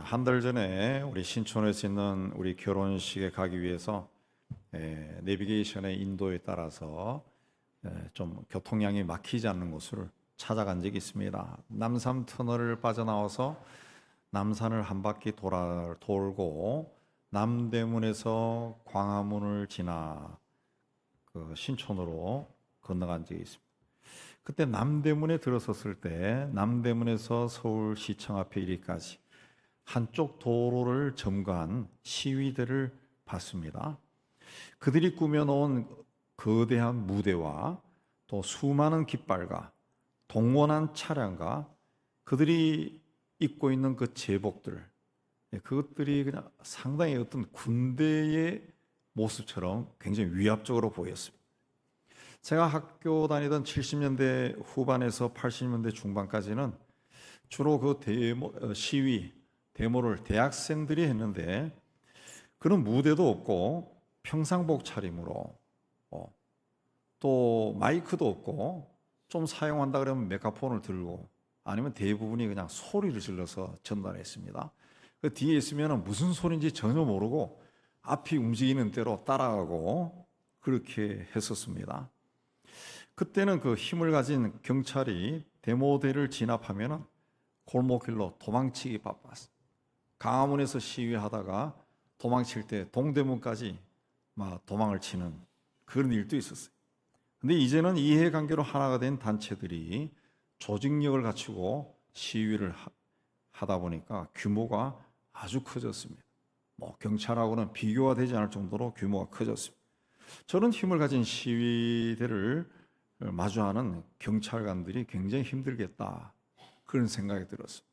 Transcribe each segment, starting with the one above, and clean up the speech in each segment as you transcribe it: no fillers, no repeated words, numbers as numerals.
한 달 전에 우리 신촌에서 있는 우리 결혼식에 가기 위해서 내비게이션의 인도에 따라서 좀 교통량이 막히지 않는 곳을 찾아간 적이 있습니다. 남산 터널을 빠져나와서 남산을 한 바퀴 돌고 남대문에서 광화문을 지나 그 신촌으로 건너간 적이 있습니다. 그때 남대문에 들어섰을 때 남대문에서 서울시청 앞에 이르기까지 한쪽 도로를 점거한 시위대를 봤습니다. 그들이 꾸며놓은 거대한 무대와 또 수많은 깃발과 동원한 차량과 그들이 입고 있는 그 제복들, 그것들이 그냥 상당히 어떤 군대의 모습처럼 굉장히 위압적으로 보였습니다. 제가 학교 다니던 70년대 후반에서 80년대 중반까지는 주로 그 데모를 대학생들이 했는데 그런 무대도 없고 평상복 차림으로 또 마이크도 없고 좀 사용한다 그러면 메가폰을 들고 아니면 대부분이 그냥 소리를 질러서 전달했습니다. 그 뒤에 있으면 무슨 소리인지 전혀 모르고 앞이 움직이는 대로 따라가고 그렇게 했었습니다. 그때는 그 힘을 가진 경찰이 데모대를 진압하면 골목길로 도망치기 바빴어요. 광화문에서 시위하다가 도망칠 때 동대문까지 막 도망을 치는 그런 일도 있었어요. 근데 이제는 이해관계로 하나가 된 단체들이 조직력을 갖추고 시위를 하다 보니까 규모가 아주 커졌습니다. 경찰하고는 비교가 되지 않을 정도로 규모가 커졌습니다. 저런 힘을 가진 시위대를 마주하는 경찰관들이 굉장히 힘들겠다 그런 생각이 들었습니다.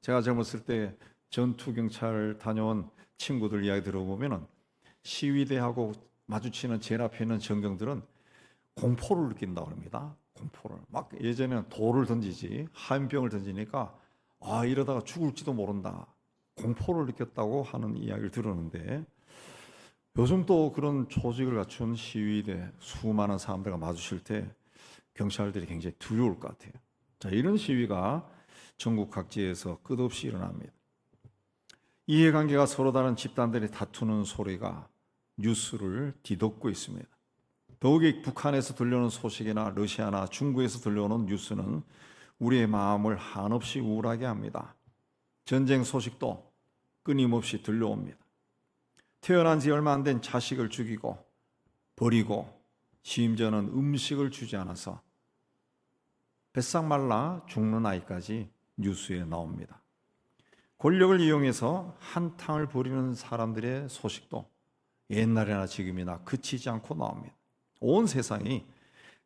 제가 젊었을 때 전투 경찰 다녀온 친구들 이야기 들어보면은 시위대하고 마주치는 제일 앞에 있는 전경들은 공포를 느낀다고 합니다. 공포를 막 예전에는 돌을 던지지 화염병을 던지니까 이러다가 죽을지도 모른다 공포를 느꼈다고 하는 이야기를 들었는데 요즘 또 그런 조직을 갖춘 시위대 수많은 사람들과 마주칠 때 경찰들이 굉장히 두려울 것 같아요. 자, 이런 시위가 전국 각지에서 끝없이 일어납니다. 이해관계가 서로 다른 집단들이 다투는 소리가 뉴스를 뒤덮고 있습니다. 더욱이 북한에서 들려오는 소식이나 러시아나 중국에서 들려오는 뉴스는 우리의 마음을 한없이 우울하게 합니다. 전쟁 소식도 끊임없이 들려옵니다. 태어난 지 얼마 안 된 자식을 죽이고 버리고 심지어는 음식을 주지 않아서 뱃삭 말라 죽는 아이까지 뉴스에 나옵니다. 권력을 이용해서 한탕을 벌이는 사람들의 소식도 옛날이나 지금이나 그치지 않고 나옵니다. 온 세상이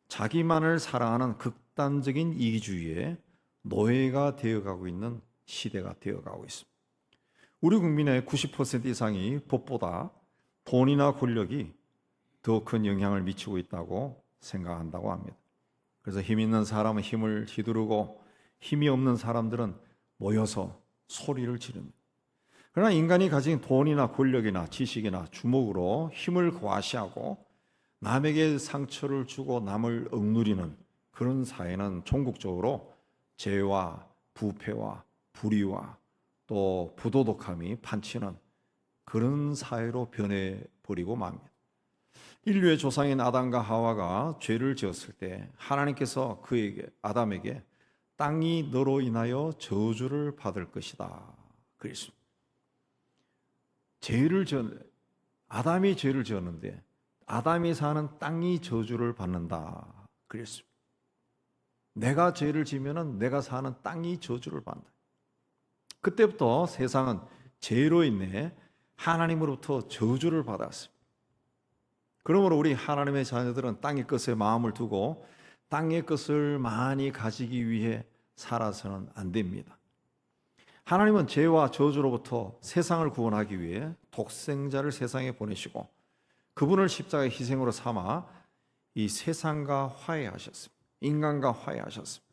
자기만을 사랑하는 극단적인 이기주의의 노예가 되어가고 있는 시대가 되어가고 있습니다. 우리 국민의 90% 이상이 법보다 돈이나 권력이 더 큰 영향을 미치고 있다고 생각한다고 합니다. 그래서 힘 있는 사람은 힘을 휘두르고 힘이 없는 사람들은 모여서 소리를 지릅니다. 그러나 인간이 가진 돈이나 권력이나 지식이나 주목으로 힘을 과시하고 남에게 상처를 주고 남을 억누리는 그런 사회는 종국적으로 죄와 부패와 불의와 또 부도덕함이 판치는 그런 사회로 변해버리고 맙니다. 인류의 조상인 아담과 하와가 죄를 지었을 때 하나님께서 아담에게 땅이 너로 인하여 저주를 받을 것이다 그랬습니다. 아담이 죄를 지었는데 아담이 사는 땅이 저주를 받는다 그랬습니다. 내가 죄를 지면은 내가 사는 땅이 저주를 받는다. 그때부터 세상은 죄로 인해 하나님으로부터 저주를 받았습니다. 그러므로 우리 하나님의 자녀들은 땅의 것에 마음을 두고 땅의 것을 많이 가지기 위해 살아서는 안 됩니다. 하나님은 죄와 저주로부터 세상을 구원하기 위해 독생자를 세상에 보내시고 그분을 십자가의 희생으로 삼아 이 세상과 화해하셨습니다. 인간과 화해하셨습니다.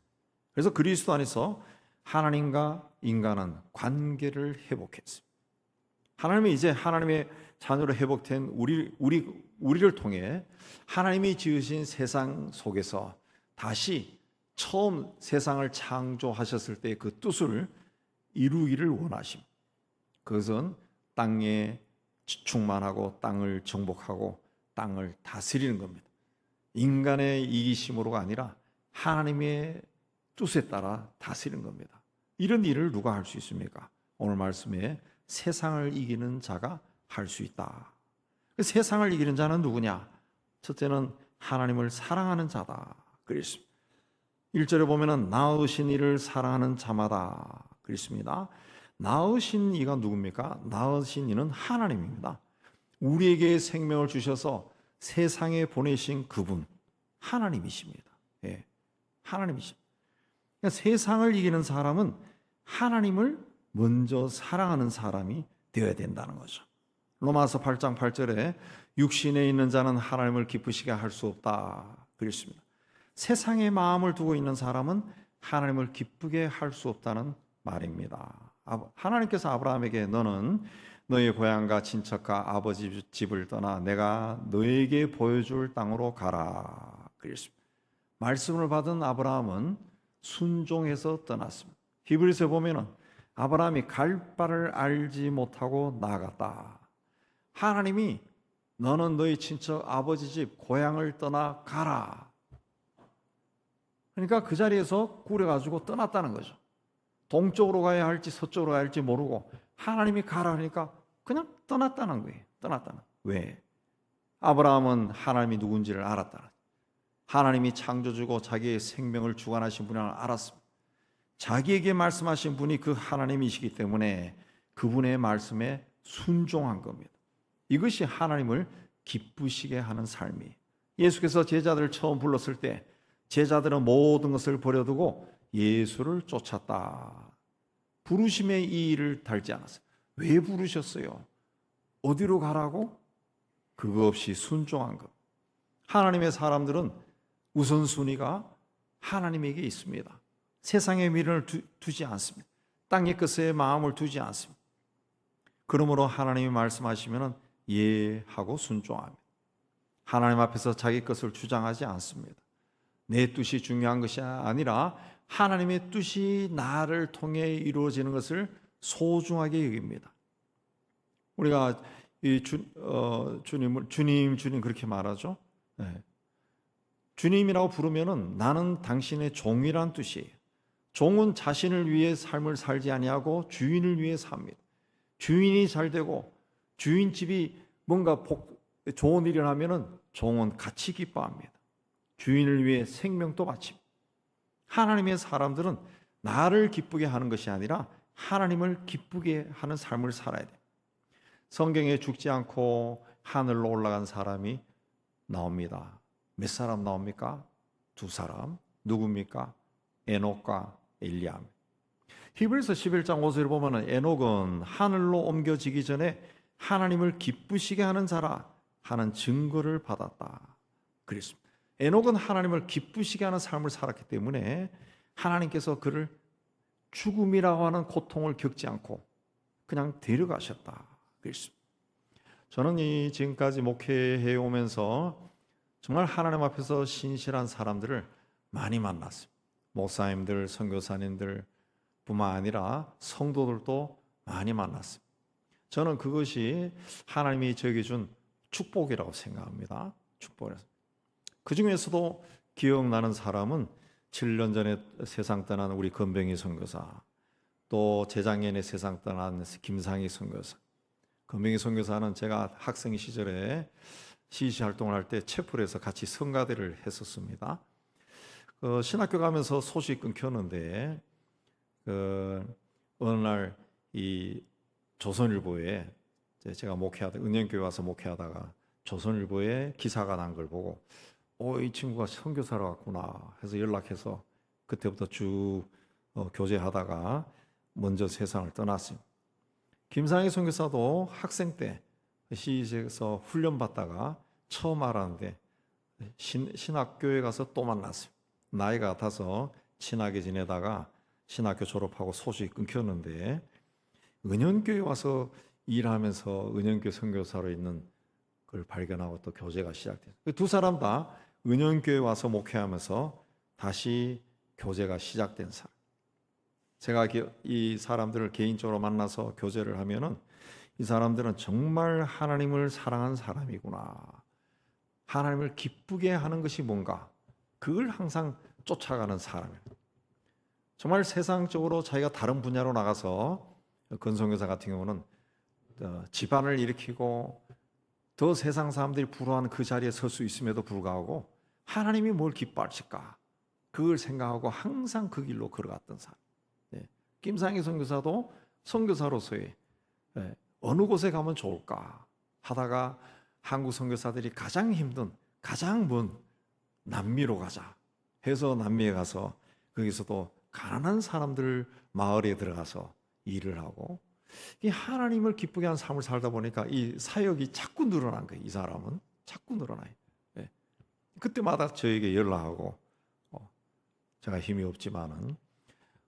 그래서 그리스도 안에서 하나님과 인간은 관계를 회복했습니다. 하나님이 이제 하나님의 자녀로 회복된 우리를 통해 하나님이 지으신 세상 속에서 다시 처음 세상을 창조하셨을 때의 그 뜻을 이루기를 원하십니다. 그것은 땅에 충만하고 땅을 정복하고 땅을 다스리는 겁니다. 인간의 이기심으로가 아니라 하나님의 뜻에 따라 다스리는 겁니다. 이런 일을 누가 할 수 있습니까? 오늘 말씀에 세상을 이기는 자가 할 수 있다. 세상을 이기는 자는 누구냐? 첫째는 하나님을 사랑하는 자다. 그랬습니다. 1절에 보면은 낳으신 이를 사랑하는 자마다 그랬습니다. 낳으신 이가 누굽니까? 낳으신 이는 하나님입니다. 우리에게 생명을 주셔서 세상에 보내신 그분 하나님이십니다. 예, 하나님이십니다. 그러니까 세상을 이기는 사람은 하나님을 먼저 사랑하는 사람이 되어야 된다는 거죠. 로마서 8장 8절에 육신에 있는 자는 하나님을 기쁘시게 할 수 없다 그랬습니다. 세상에 마음을 두고 있는 사람은 하나님을 기쁘게 할 수 없다는 말입니다. 하나님께서 아브라함에게 너는 너의 고향과 친척과 아버지 집을 떠나 내가 너에게 보여줄 땅으로 가라 그랬습니다. 말씀을 받은 아브라함은 순종해서 떠났습니다. 히브리서에 보면은 아브라함이 갈 바를 알지 못하고 나아갔다. 하나님이 너는 너희 친척 아버지 집 고향을 떠나 가라. 그러니까 그 자리에서 꾸려가지고 떠났다는 거죠. 동쪽으로 가야 할지 서쪽으로 가야 할지 모르고 하나님이 가라 하니까 그냥 떠났다는 거예요. 떠났다는. 왜? 아브라함은 하나님이 누군지를 알았다. 하나님이 창조주고 자기의 생명을 주관하신 분을 알았습니다. 자기에게 말씀하신 분이 그 하나님이시기 때문에 그분의 말씀에 순종한 겁니다. 이것이 하나님을 기쁘시게 하는 삶이에요. 예수께서 제자들을 처음 불렀을 때 제자들은 모든 것을 버려두고 예수를 쫓았다. 부르심의 이의를 달지 않았어요. 왜 부르셨어요? 어디로 가라고? 그거 없이 순종한 것. 하나님의 사람들은 우선순위가 하나님에게 있습니다. 세상의 미련을 두지 않습니다. 땅의 것에 마음을 두지 않습니다. 그러므로 하나님이 말씀하시면 예 하고 순종합니다. 하나님 앞에서 자기 것을 주장하지 않습니다. 내 뜻이 중요한 것이 아니라 하나님의 뜻이 나를 통해 이루어지는 것을 소중하게 여깁니다. 우리가 주님 그렇게 말하죠. 네. 주님이라고 부르면은 나는 당신의 종이란 뜻이에요. 종은 자신을 위해 삶을 살지 아니하고 주인을 위해 삽니다. 주인이 잘 되고 주인 집이 뭔가 좋은 일을 하면은 종은 같이 기뻐합니다. 주인을 위해 생명도 바칩니다. 하나님의 사람들은 나를 기쁘게 하는 것이 아니라 하나님을 기쁘게 하는 삶을 살아야 돼요. 성경에 죽지 않고 하늘로 올라간 사람이 나옵니다. 몇 사람 나옵니까? 2사람. 누굽니까? 에녹과 엘리야입니다. 히브리서 11장 5절을 보면 에녹은 하늘로 옮겨지기 전에 하나님을 기쁘시게 하는 자라 하는 증거를 받았다. 그랬습니다. 에녹은 하나님을 기쁘시게 하는 삶을 살았기 때문에 하나님께서 그를 죽음이라고 하는 고통을 겪지 않고 그냥 데려가셨다. 그랬습니다. 저는 지금까지 목회해 오면서 정말 하나님 앞에서 신실한 사람들을 많이 만났습니다. 목사님들, 선교사님들 뿐만 아니라 성도들도 많이 만났습니다. 저는 그것이 하나님이 저에게 준 축복이라고 생각합니다. 축복이라서. 그 중에서도 기억나는 사람은 7년 전에 세상 떠난 우리 건병희 선교사, 또 재작년에 세상 떠난 김상희 선교사. 건병희 선교사는 제가 학생 시절에 CC 활동을 할 때 채플에서 같이 성가대를 했었습니다. 신학교 가면서 소식이 끊겼는데 어느 날 이 조선일보에 제가 은영교회 와서 목회하다가 조선일보에 기사가 난 걸 보고 이 친구가 선교사로 왔구나 해서 연락해서 그때부터 쭉 교제하다가 먼저 세상을 떠났습니다. 김상희 선교사도 학생 때 시에서 훈련받다가 처음 알았는데 신학교에 가서 또 만났어요. 나이가 같아서 친하게 지내다가 신학교 졸업하고 소식이 끊겼는데 은현교회 와서 일하면서 은현교 선교사로 있는 걸 발견하고 또 교제가 시작됐어요. 2사람 다 은현교회 와서 목회하면서 다시 교제가 시작된 사람. 제가 이 사람들을 개인적으로 만나서 교제를 하면은 이 사람들은 정말 하나님을 사랑한 사람이구나. 하나님을 기쁘게 하는 것이 뭔가 그걸 항상 쫓아가는 사람이에요. 정말 세상적으로 자기가 다른 분야로 나가서 건성교사 같은 경우는 집안을 일으키고 더 세상 사람들이 부러워하는 그 자리에 설 수 있음에도 불구하고 하나님이 뭘 기뻐하실까 그걸 생각하고 항상 그 길로 걸어갔던 사람. 김상희 선교사도 선교사로서의 어느 곳에 가면 좋을까 하다가 한국 선교사들이 가장 힘든 가장 먼 남미로 가자 해서 남미에 가서 거기서도 가난한 사람들 마을에 들어가서 일을 하고 이 하나님을 기쁘게 하는 삶을 살다 보니까 이 사역이 자꾸 늘어난 거예요. 이 사람은 자꾸 늘어나요. 그때마다 저에게 연락하고 제가 힘이 없지만은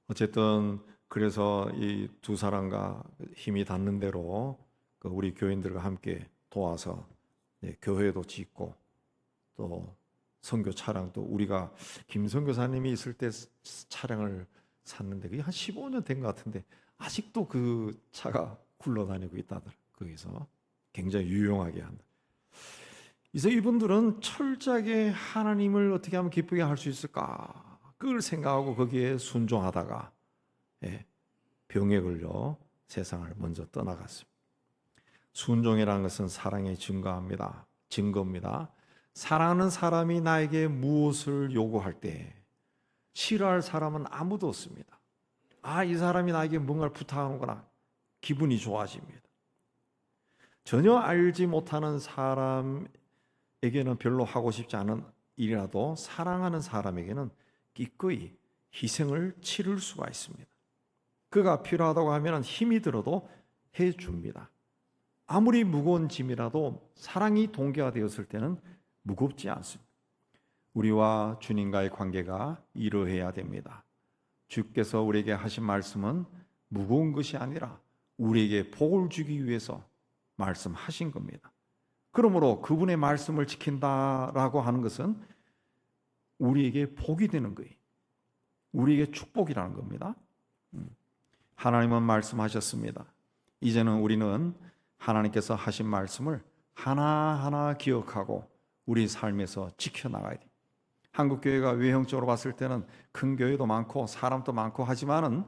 어쨌든 그래서 이 두 사람과 힘이 닿는 대로 우리 교인들과 함께 도와서 교회도 짓고 또 선교 차량도 우리가 김 선교사님이 있을 때 차량을 샀는데 그게 한 15년 된 것 같은데 아직도 그 차가 굴러다니고 있다더라. 거기서 굉장히 유용하게 한다. 그래서 이분들은 철저하게 하나님을 어떻게 하면 기쁘게 할 수 있을까 그걸 생각하고 거기에 순종하다가 병에 걸려 세상을 먼저 떠나갔습니다. 순종이라는 것은 사랑의 증거입니다. 사랑하는 사람이 나에게 무엇을 요구할 때 싫어할 사람은 아무도 없습니다. 이 사람이 나에게 뭔가를 부탁하는구나. 기분이 좋아집니다. 전혀 알지 못하는 사람에게는 별로 하고 싶지 않은 일이라도 사랑하는 사람에게는 기꺼이 희생을 치를 수가 있습니다. 그가 필요하다고 하면 힘이 들어도 해줍니다. 아무리 무거운 짐이라도 사랑이 동기화되었을 때는 무겁지 않습니다. 우리와 주님과의 관계가 이러해야 됩니다. 주께서 우리에게 하신 말씀은 무거운 것이 아니라 우리에게 복을 주기 위해서 말씀하신 겁니다. 그러므로 그분의 말씀을 지킨다라고 하는 것은 우리에게 복이 되는 거예요. 우리에게 축복이라는 겁니다. 하나님은 말씀하셨습니다. 이제는 우리는 하나님께서 하신 말씀을 하나하나 기억하고 우리 삶에서 지켜나가야 돼요. 한국교회가 외형적으로 봤을 때는 큰 교회도 많고 사람도 많고 하지만은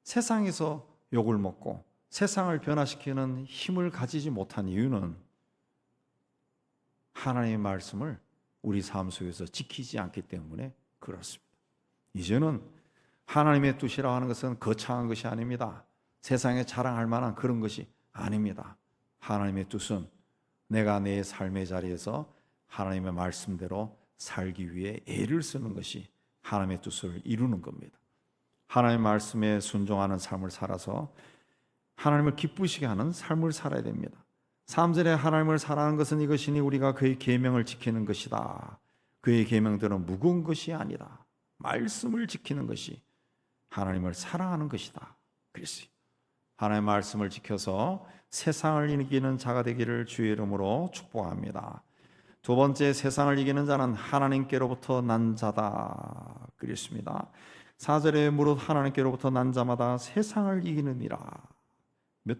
세상에서 욕을 먹고 세상을 변화시키는 힘을 가지지 못한 이유는 하나님의 말씀을 우리 삶 속에서 지키지 않기 때문에 그렇습니다. 이제는 하나님의 뜻이라고 하는 것은 거창한 것이 아닙니다. 세상에 자랑할 만한 그런 것이 아닙니다. 하나님의 뜻은 내가 내 삶의 자리에서 하나님의 말씀대로 살기 위해 애를 쓰는 것이 하나님의 뜻을 이루는 겁니다. 하나님의 말씀에 순종하는 삶을 살아서 하나님을 기쁘시게 하는 삶을 살아야 됩니다. 3절에 하나님을 사랑하는 것은 이것이니 우리가 그의 계명을 지키는 것이다. 그의 계명들은 무거운 것이 아니다. 말씀을 지키는 것이 하나님을 사랑하는 것이다. 그랬어요. 하나님의 말씀을 지켜서 세상을 이기는 자가 되기를 주의 이름으로 축복합니다. 두 번째, 세상을 이기는 자는 하나님께로부터 난 자다. 그랬습니다. 4절에 무릇 하나님께로부터 난 자마다 세상을 이기느니라.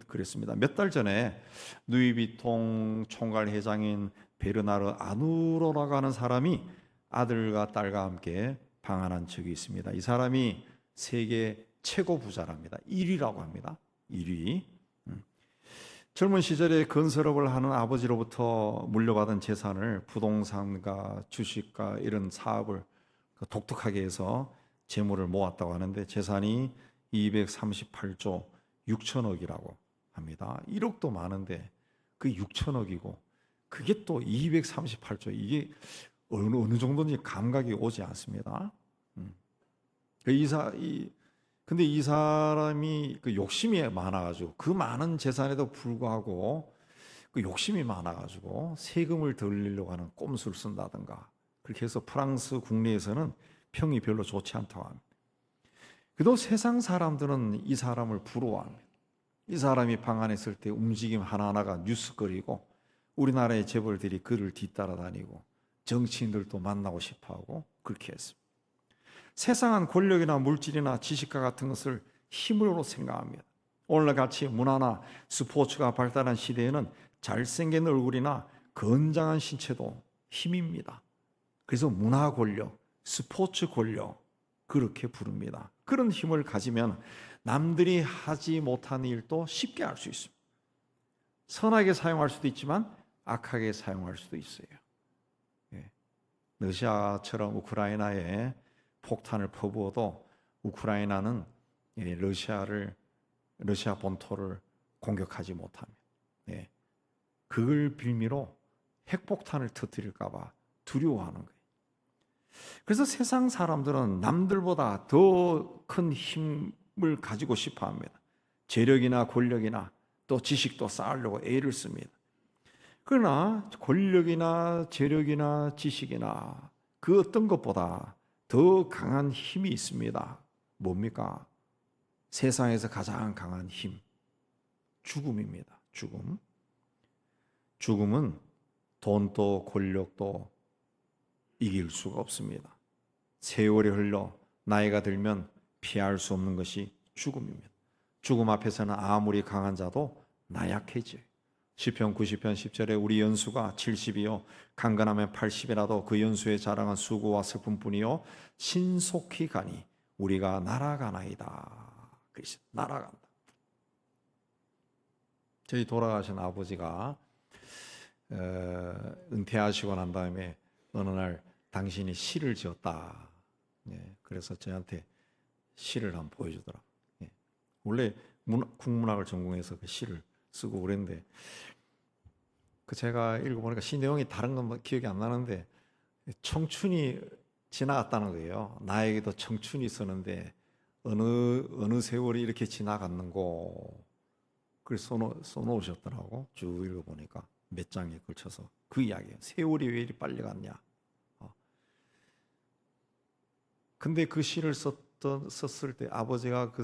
그랬습니다. 몇 달 전에 누이비통 총괄 회장인 베르나르 아누로라고 하는 사람이 아들과 딸과 함께 방한한 적이 있습니다. 이 사람이 세계 최고 부자랍니다. 1위라고 합니다. 1위. 젊은 시절에 건설업을 하는 아버지로부터 물려받은 재산을 부동산과 주식과 이런 사업을 독특하게 해서 재물을 모았다고 하는데 재산이 238조 6천억이라고 합니다. 1억도 많은데 그 6천억이고 그게 또 238조 이게 어느 정도인지 감각이 오지 않습니다. 근데 이 사람이 그 욕심이 많아가지고 그 많은 재산에도 불구하고 그 욕심이 많아가지고 세금을 덜 내려고 하는 꼼수를 쓴다든가 그렇게 해서 프랑스 국내에서는 평이 별로 좋지 않다고 합니다. 그래도 세상 사람들은 이 사람을 부러워합니다. 이 사람이 방한했을 때 움직임 하나하나가 뉴스거리고 우리나라의 재벌들이 그를 뒤따라다니고 정치인들도 만나고 싶어하고 그렇게 했습니다. 세상은 권력이나 물질이나 지식과 같은 것을 힘으로 생각합니다. 오늘날 같이 문화나 스포츠가 발달한 시대에는 잘생긴 얼굴이나 건장한 신체도 힘입니다. 그래서 문화 권력, 스포츠 권력 그렇게 부릅니다. 그런 힘을 가지면 남들이 하지 못한 일도 쉽게 할 수 있습니다. 선하게 사용할 수도 있지만 악하게 사용할 수도 있어요. 러시아처럼 우크라이나에 폭탄을 퍼부어도 우크라이나는 러시아 본토를 공격하지 못합니다. 그걸 빌미로 핵폭탄을 터뜨릴까 봐 두려워하는 거예요. 그래서 세상 사람들은 남들보다 더 큰 힘을 가지고 싶어 합니다. 재력이나 권력이나 또 지식도 쌓으려고 애를 씁니다. 그러나 권력이나 재력이나 지식이나 그 어떤 것보다 더 강한 힘이 있습니다. 뭡니까? 세상에서 가장 강한 힘, 죽음입니다. 죽음. 죽음은 돈도 권력도 이길 수가 없습니다. 세월이 흘러 나이가 들면 피할 수 없는 것이 죽음입니다. 죽음 앞에서는 아무리 강한 자도 나약해져요. 시편 90편 10절에 우리 연수가 70이요 강건하면 80이라도 그 연수의 자랑은 수고와 슬픔뿐이요 신속히 가니 우리가 날아가나이다. 그래서 날아간다. 저희 돌아가신 아버지가 은퇴하시고 난 다음에 어느 날 당신이 시를 지었다. 그래서 저한테 시를 한번 보여주더라. 원래 국문학을 전공해서 그 시를 쓰고 그랬는데 그 제가 읽어보니까 시 내용이 다른 건 기억이 안 나는데 청춘이 지나갔다는 거예요. 나에게도 청춘이 있었는데 어느 세월이 이렇게 지나갔는고 그래서 써놓으셨더라고. 쭉 읽어보니까 몇 장에 걸쳐서 그 이야기예요. 세월이 왜 이리 빨리 갔냐. 근데 그 시를 썼을 때 아버지가 그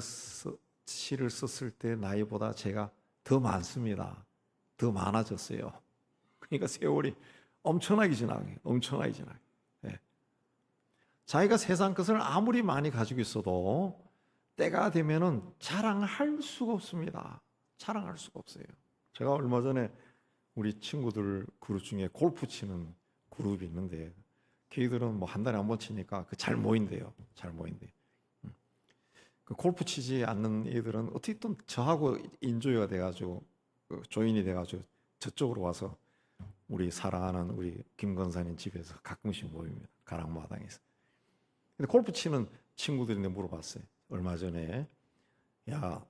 시를 썼을 때 나이보다 제가 더 많습니다. 더 많아졌어요. 그러니까 세월이 엄청나게 지나가요. 엄청나게 지나가요. 자기가 세상 것을 아무리 많이 가지고 있어도 때가 되면은 자랑할 수가 없습니다. 자랑할 수가 없어요. 제가 얼마 전에 우리 친구들 그룹 중에 골프 치는 그룹이 있는데 걔들은 뭐 한 달에 한 번 치니까 그 잘 모인대요. 잘 모인대. 그 골프 치지 않는 애들은 어떻게 또 저하고 인조이가 돼가지고 조인이 돼가지고 저쪽으로 와서 우리 사랑하는 우리 김 권사님 집에서 가끔씩 모입니다. 가랑마당에서. 근데 골프 치는 친구들인데 물어봤어요. 얼마 전에 야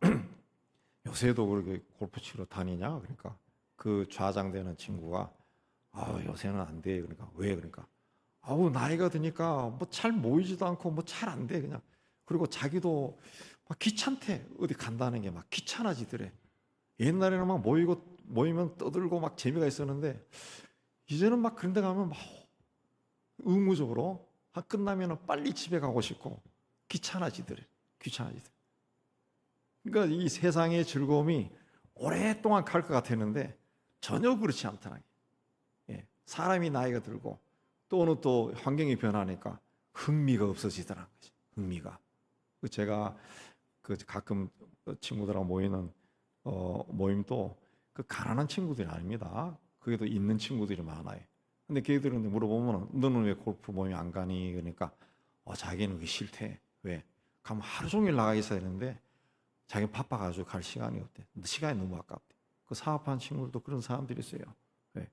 요새도 그렇게 골프 치러 다니냐? 그러니까 그 좌장되는 친구가 요새는 안 돼. 그러니까 왜? 그러니까 나이가 드니까 뭐 잘 모이지도 않고 뭐 잘 안 돼. 그냥 그리고 자기도 막 귀찮대. 어디 간다는 게 막 귀찮아지더래. 옛날에는 막 모이면 떠들고 막 재미가 있었는데 이제는 막 그런 데 가면 막 의무적으로 끝나면 빨리 집에 가고 싶고 귀찮아지더래. 그러니까 이 세상의 즐거움이 오랫동안 갈 것 같았는데 전혀 그렇지 않더라. 사람이 나이가 들고 또는 또 환경이 변하니까 흥미가 없어지더라는 거지. 흥미가. 제가 가끔 친구들하고 모이는 모임도 그 가난한 친구들이 아닙니다. 그게도 있는 친구들이 많아요. 근데 걔들은 물어보면 너는 왜 골프 모임 안 가니? 그러니까 자기는 그게 싫대. 왜? 가면 하루 종일 나가 있어야 되는데 자기는 바빠가지고 갈 시간이 없대. 시간이 너무 아깝대. 그 사업하는 친구들도 그런 사람들이 있어요. 왜?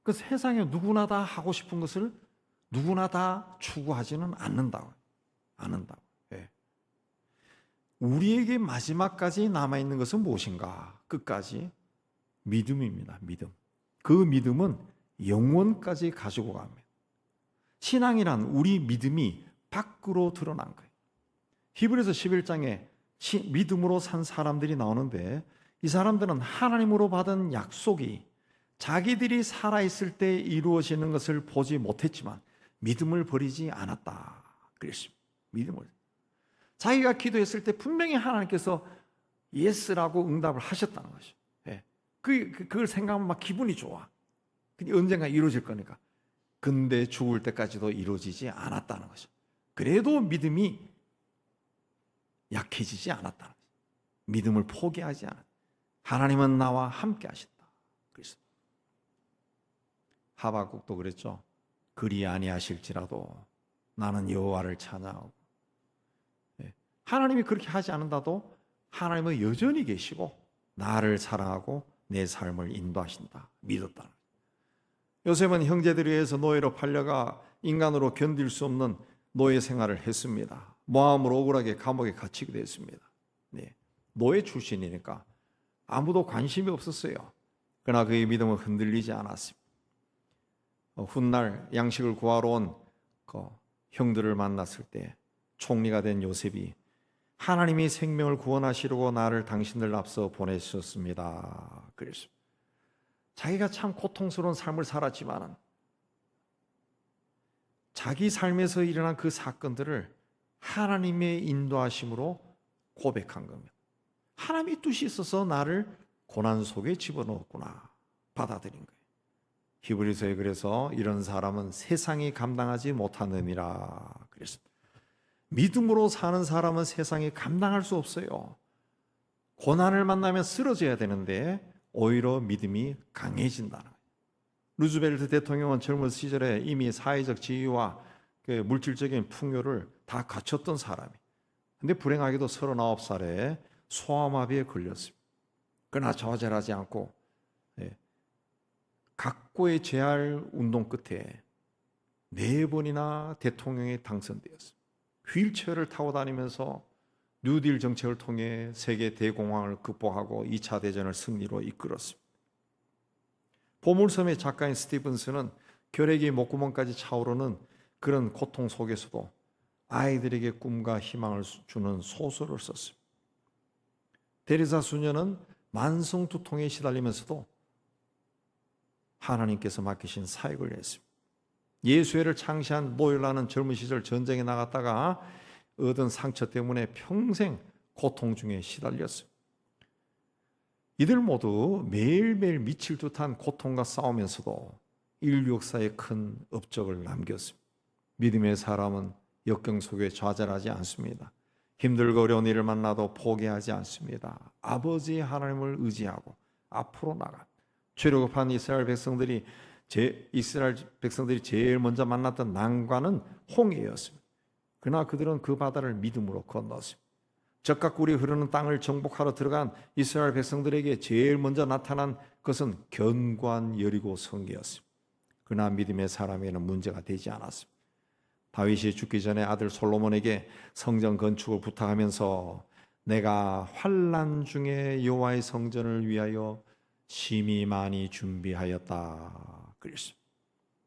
그 세상에 누구나 다 하고 싶은 것을 누구나 다 추구하지는 않는다고. 예. 우리에게 마지막까지 남아있는 것은 무엇인가? 끝까지 믿음입니다. 믿음. 그 믿음은 영원까지 가지고 갑니다. 신앙이란 우리 믿음이 밖으로 드러난 거예요. 히브리서 11장에 믿음으로 산 사람들이 나오는데 이 사람들은 하나님으로 받은 약속이 자기들이 살아있을 때 이루어지는 것을 보지 못했지만 믿음을 버리지 않았다. 그랬습니다. 믿음을. 자기가 기도했을 때 분명히 하나님께서 예스라고 응답을 하셨다는 것이죠. 그걸 생각하면 막 기분이 좋아. 근데 언젠가 이루어질 거니까. 근데 죽을 때까지도 이루어지지 않았다는 것이죠. 그래도 믿음이 약해지지 않았다. 믿음을 포기하지 않았다. 하나님은 나와 함께 하신다. 그래서 하박국도 그랬죠. 그리 아니하실지라도 나는 여호와를 찬양하고, 하나님이 그렇게 하지 않는다도 하나님은 여전히 계시고 나를 사랑하고 내 삶을 인도하신다. 믿었다. 요셉은 형제들에 의해서 노예로 팔려가 인간으로 견딜 수 없는 노예 생활을 했습니다. 모함으로 억울하게 감옥에 갇히게 됐습니다. 노예 출신이니까 아무도 관심이 없었어요. 그러나 그의 믿음은 흔들리지 않았습니다. 훗날 양식을 구하러 온 형들을 만났을 때 총리가 된 요셉이 하나님이 생명을 구원하시려고 나를 당신들 앞서 보내셨습니다. 그랬습니다. 자기가 참 고통스러운 삶을 살았지만 자기 삶에서 일어난 그 사건들을 하나님의 인도하심으로 고백한 겁니다. 하나님의 뜻이 있어서 나를 고난 속에 집어넣었구나 받아들인 거예요. 히브리서에 그래서 이런 사람은 세상이 감당하지 못하느니라 그랬습니다. 믿음으로 사는 사람은 세상이 감당할 수 없어요. 고난을 만나면 쓰러져야 되는데 오히려 믿음이 강해진다는 거예요. 루즈벨트 대통령은 젊은 시절에 이미 사회적 지위와 그 물질적인 풍요를 다 갖췄던 사람이, 근데 불행하게도 39살에 소아마비에 걸렸습니다. 그러나 좌절하지 않고 각고의 재활 운동 끝에 4번이나 대통령에 당선되었습니다. 휠체어를 타고 다니면서 뉴딜 정책을 통해 세계 대공황을 극복하고 2차 대전을 승리로 이끌었습니다. 보물섬의 작가인 스티븐스는 결핵이 목구멍까지 차오르는 그런 고통 속에서도 아이들에게 꿈과 희망을 주는 소설을 썼습니다. 데레사 수녀는 만성두통에 시달리면서도 하나님께서 맡기신 사역을 했습니다. 예수회를 창시한 모일라는 젊은 시절 전쟁에 나갔다가 얻은 상처 때문에 평생 고통 중에 시달렸습니다. 이들 모두 매일매일 미칠 듯한 고통과 싸우면서도 인류 역사에 큰 업적을 남겼습니다. 믿음의 사람은 역경 속에 좌절하지 않습니다. 힘들고 어려운 일을 만나도 포기하지 않습니다. 아버지 하나님을 의지하고 앞으로 나가. 출애굽한 이스라엘 백성들이 제일 먼저 만났던 난관은 홍해였습니다. 그러나 그들은 그 바다를 믿음으로 건넜습니다. 적과 꿀이 흐르는 땅을 정복하러 들어간 이스라엘 백성들에게 제일 먼저 나타난 것은 견고한 여리고 성이었습니다. 그러나 믿음의 사람에게는 문제가 되지 않았습니다. 다윗이 죽기 전에 아들 솔로몬에게 성전 건축을 부탁하면서 내가 환난 중에 여호와의 성전을 위하여 심히 많이 준비하였다 그랬습니다.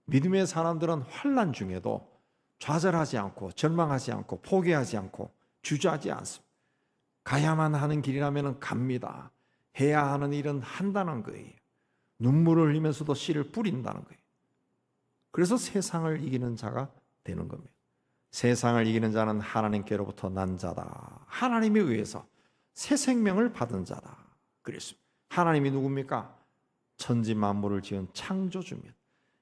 믿음의 사람들은 환난 중에도 좌절하지 않고 절망하지 않고 포기하지 않고 주저하지 않습니다. 가야만 하는 길이라면 갑니다. 해야 하는 일은 한다는 거예요. 눈물을 흘리면서도 씨를 뿌린다는 거예요. 그래서 세상을 이기는 자가 되는 겁니다. 세상을 이기는 자는 하나님께로부터 난 자다. 하나님에 의해서 새 생명을 받은 자다. 그랬습니다. 하나님이 누굽니까? 천지 만물을 지은 창조주입니다.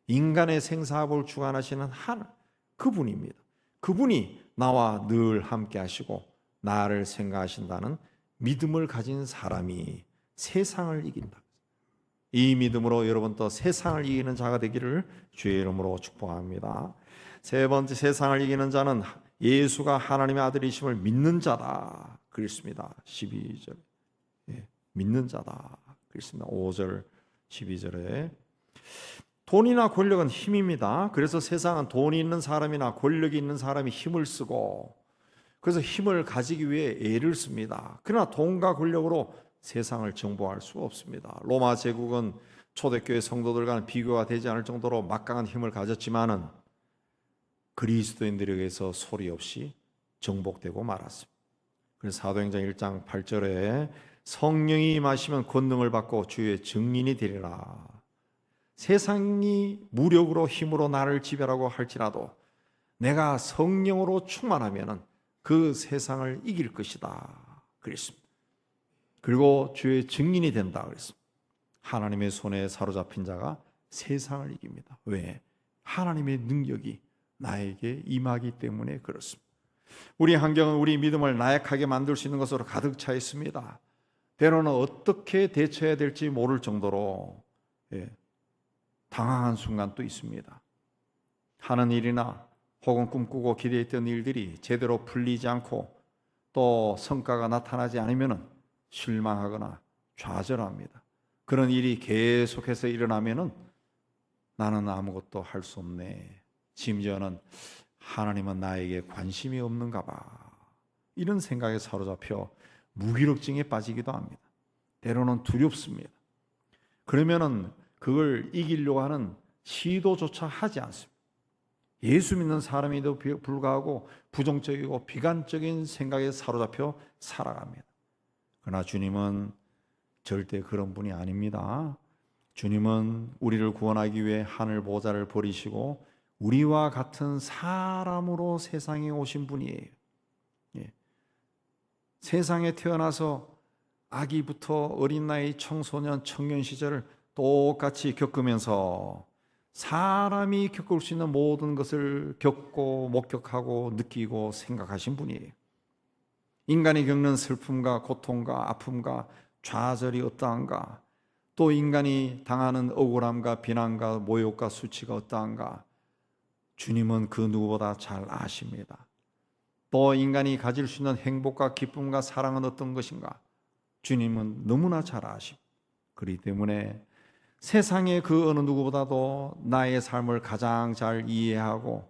인간의 생사합을 주관하시는 하나님, 그분입니다. 그분이 나와 늘 함께 하시고 나를 생각하신다는 믿음을 가진 사람이 세상을 이긴다. 이 믿음으로 여러분도 세상을 이기는 자가 되기를 주의 이름으로 축복합니다. 세 번째, 세상을 이기는 자는 예수가 하나님의 아들이심을 믿는 자다 그랬습니다. 12절 믿는 자다 그랬습니다. 5절 12절에 돈이나 권력은 힘입니다. 그래서 세상은 돈이 있는 사람이나 권력이 있는 사람이 힘을 쓰고 그래서 힘을 가지기 위해 애를 씁니다. 그러나 돈과 권력으로 세상을 정복할 수 없습니다. 로마 제국은 초대교회 성도들과는 비교가 되지 않을 정도로 막강한 힘을 가졌지만은 그리스도인들에게서 소리 없이 정복되고 말았습니다. 그래서 사도행전 1장 8절에 성령이 임하시면 권능을 받고 주의 증인이 되리라. 세상이 무력으로 힘으로 나를 지배하고 할지라도 내가 성령으로 충만하면 그 세상을 이길 것이다 그랬습니다. 그리고 주의 증인이 된다 그랬습니다. 하나님의 손에 사로잡힌 자가 세상을 이깁니다. 왜? 하나님의 능력이 나에게 임하기 때문에 그렇습니다. 우리 환경은 우리 믿음을 나약하게 만들 수 있는 것으로 가득 차 있습니다. 때로는 어떻게 대처해야 될지 모를 정도로 당황한 순간도 있습니다. 하는 일이나 혹은 꿈꾸고 기대했던 일들이 제대로 풀리지 않고 또 성과가 나타나지 않으면 실망하거나 좌절합니다. 그런 일이 계속해서 일어나면 나는 아무것도 할 수 없네. 심지어는 하나님은 나에게 관심이 없는가 봐. 이런 생각에 사로잡혀 무기력증에 빠지기도 합니다. 때로는 두렵습니다. 그러면은 그걸 이기려고 하는 시도조차 하지 않습니다. 예수 믿는 사람에도 불구하고 부정적이고 비관적인 생각에 사로잡혀 살아갑니다. 그러나 주님은 절대 그런 분이 아닙니다. 주님은 우리를 구원하기 위해 하늘 보좌를 버리시고 우리와 같은 사람으로 세상에 오신 분이에요. 세상에 태어나서 아기부터 어린 나이, 청소년, 청년 시절을 똑같이 겪으면서 사람이 겪을 수 있는 모든 것을 겪고 목격하고 느끼고 생각하신 분이에요. 인간이 겪는 슬픔과 고통과 아픔과 좌절이 어떠한가, 또 인간이 당하는 억울함과 비난과 모욕과 수치가 어떠한가, 주님은 그 누구보다 잘 아십니다. 또 인간이 가질 수 있는 행복과 기쁨과 사랑은 어떤 것인가, 주님은 너무나 잘 아십니다. 그렇기 때문에 세상의 그 어느 누구보다도 나의 삶을 가장 잘 이해하고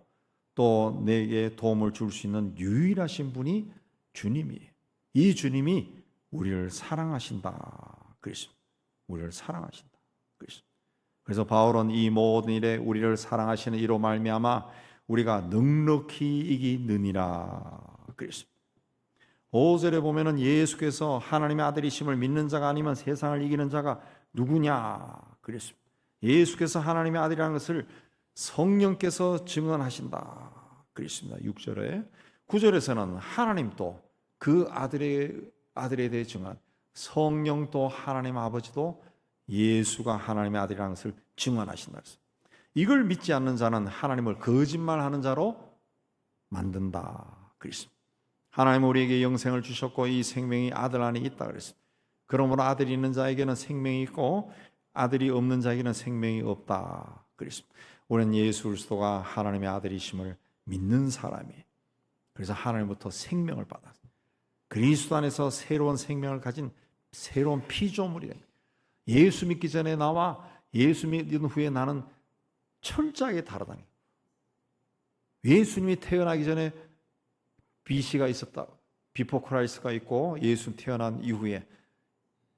또 내게 도움을 줄 수 있는 유일하신 분이 주님이에요. 이 주님이 우리를 사랑하신다 그랬습니다. 우리를 사랑하신다 그랬습니다. 그래서 바울은 이 모든 일에 우리를 사랑하시는 이로 말미암아 우리가 넉넉히 이기느니라 그랬습니다. 5절에 보면은 예수께서 하나님의 아들이심을 믿는 자가 아니면 세상을 이기는 자가 누구냐 그랬습니다. 예수께서 하나님의 아들이라는 것을 성령께서 증언하신다 그랬습니다. 6절에 9절에서는 하나님도 그 아들에 대해 증언, 성령도 하나님 아버지도 예수가 하나님의 아들이라는 것을 증언하신다 그랬습니다. 이걸 믿지 않는 자는 하나님을 거짓말하는 자로 만든다 그랬습니다. 하나님은 우리에게 영생을 주셨고 이 생명이 아들 안에 있다 그랬습니다. 그러므로 아들이 있는 자에게는 생명이 있고 아들이 없는 자에게는 생명이 없다 그랬습니다. 우리는 예수 그리스도가 하나님의 아들이심을 믿는 사람이에요. 그래서 하나님부터 생명을 받았어요. 그리스도 안에서 새로운 생명을 가진 새로운 피조물이 됩니다. 예수 믿기 전에 나와 예수 믿은 후에 나는 철저하게 다르다니. 예수님이 태어나기 전에 BC가 있었다. 비포 크라이스트가 있고 예수 태어난 이후에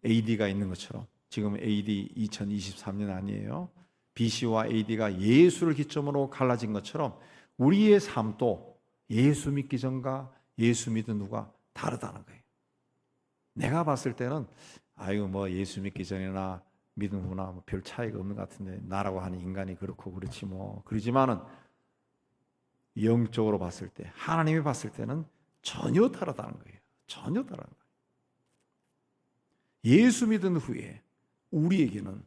AD가 있는 것처럼 지금 AD 2023년 아니에요. BC와 AD가 예수를 기점으로 갈라진 것처럼 우리의 삶도 예수 믿기 전과 예수 믿은 후가 다르다는 거예요. 내가 봤을 때는 아이고 뭐 예수 믿기 전이나 믿은 후나 뭐 별 차이가 없는 것 같은데 나라고 하는 인간이 그렇고 그렇지 뭐 그러지만은 영적으로 봤을 때 하나님이 봤을 때는 전혀 다르다는 거예요. 전혀 다르다는 거예요. 예수 믿은 후에 우리에게는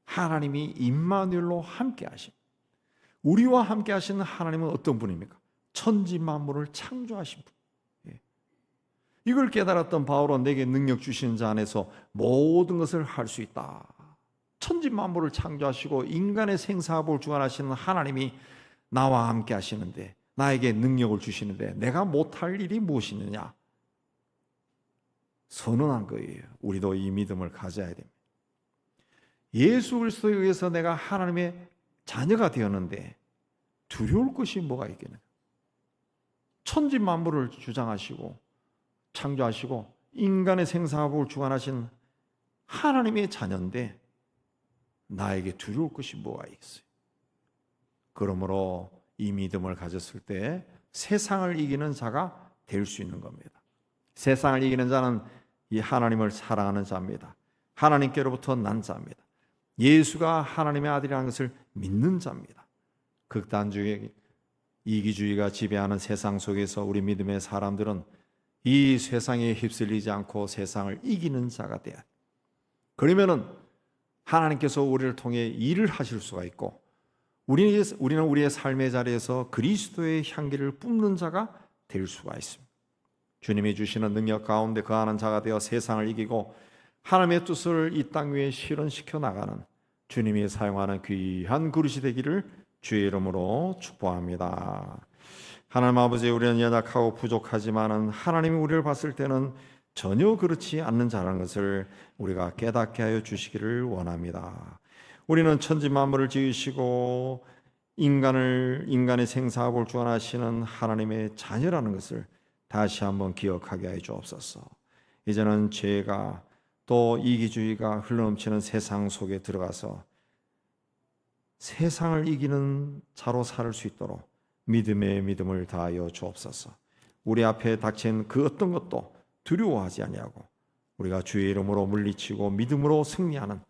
하나님이 임마누엘로 함께 하심. 우리와 함께 하시는 하나님은 어떤 분입니까? 천지 만물을 창조하신 분. 이걸 깨달았던 바울은 내게 능력 주시는 자 안에서 모든 것을 할 수 있다. 천지 만물을 창조하시고 인간의 생사합을 주관하시는 하나님이 나와 함께 하시는데 나에게 능력을 주시는데 내가 못할 일이 무엇이 있느냐? 선언한 거예요. 우리도 이 믿음을 가져야 됩니다. 예수 그리스도에 의해서 내가 하나님의 자녀가 되었는데 두려울 것이 뭐가 있겠느냐? 천지 만물을 주장하시고 창조하시고 인간의 생사합을 주관하신 하나님의 자녀인데 나에게 두려울 것이 뭐가 있어요? 그러므로 이 믿음을 가졌을 때 세상을 이기는 자가 될 수 있는 겁니다. 세상을 이기는 자는 이 하나님을 사랑하는 자입니다. 하나님께로부터 난 자입니다. 예수가 하나님의 아들이라는 것을 믿는 자입니다. 극단주의, 이기주의가 지배하는 세상 속에서 우리 믿음의 사람들은 이 세상에 휩쓸리지 않고 세상을 이기는 자가 돼야 돼. 그러면은 하나님께서 우리를 통해 일을 하실 수가 있고 우리는 우리의 삶의 자리에서 그리스도의 향기를 뿜는 자가 될 수가 있습니다. 주님이 주시는 능력 가운데 거하는 자가 되어 세상을 이기고 하나님의 뜻을 이 땅 위에 실현시켜 나가는 주님이 사용하는 귀한 그릇이 되기를 주의 이름으로 축복합니다. 하나님 아버지, 우리는 연약하고 부족하지만은 하나님이 우리를 봤을 때는 전혀 그렇지 않는 자라는 것을 우리가 깨닫게 하여 주시기를 원합니다. 우리는 천지 만물을 지으시고 인간의 생사를 주관하시는 하나님의 자녀라는 것을 다시 한번 기억하게 하여 주옵소서. 이제는 죄가 또 이기주의가 흘러넘치는 세상 속에 들어가서 세상을 이기는 자로 살 수 있도록 믿음의 믿음을 다하여 주옵소서. 우리 앞에 닥친 그 어떤 것도 두려워하지 아니하고 우리가 주의 이름으로 물리치고 믿음으로 승리하는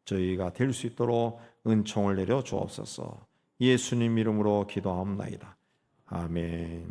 저희가 될 수 있도록 은총을 내려 주옵소서. 예수님 이름으로 기도하옵나이다. 아멘.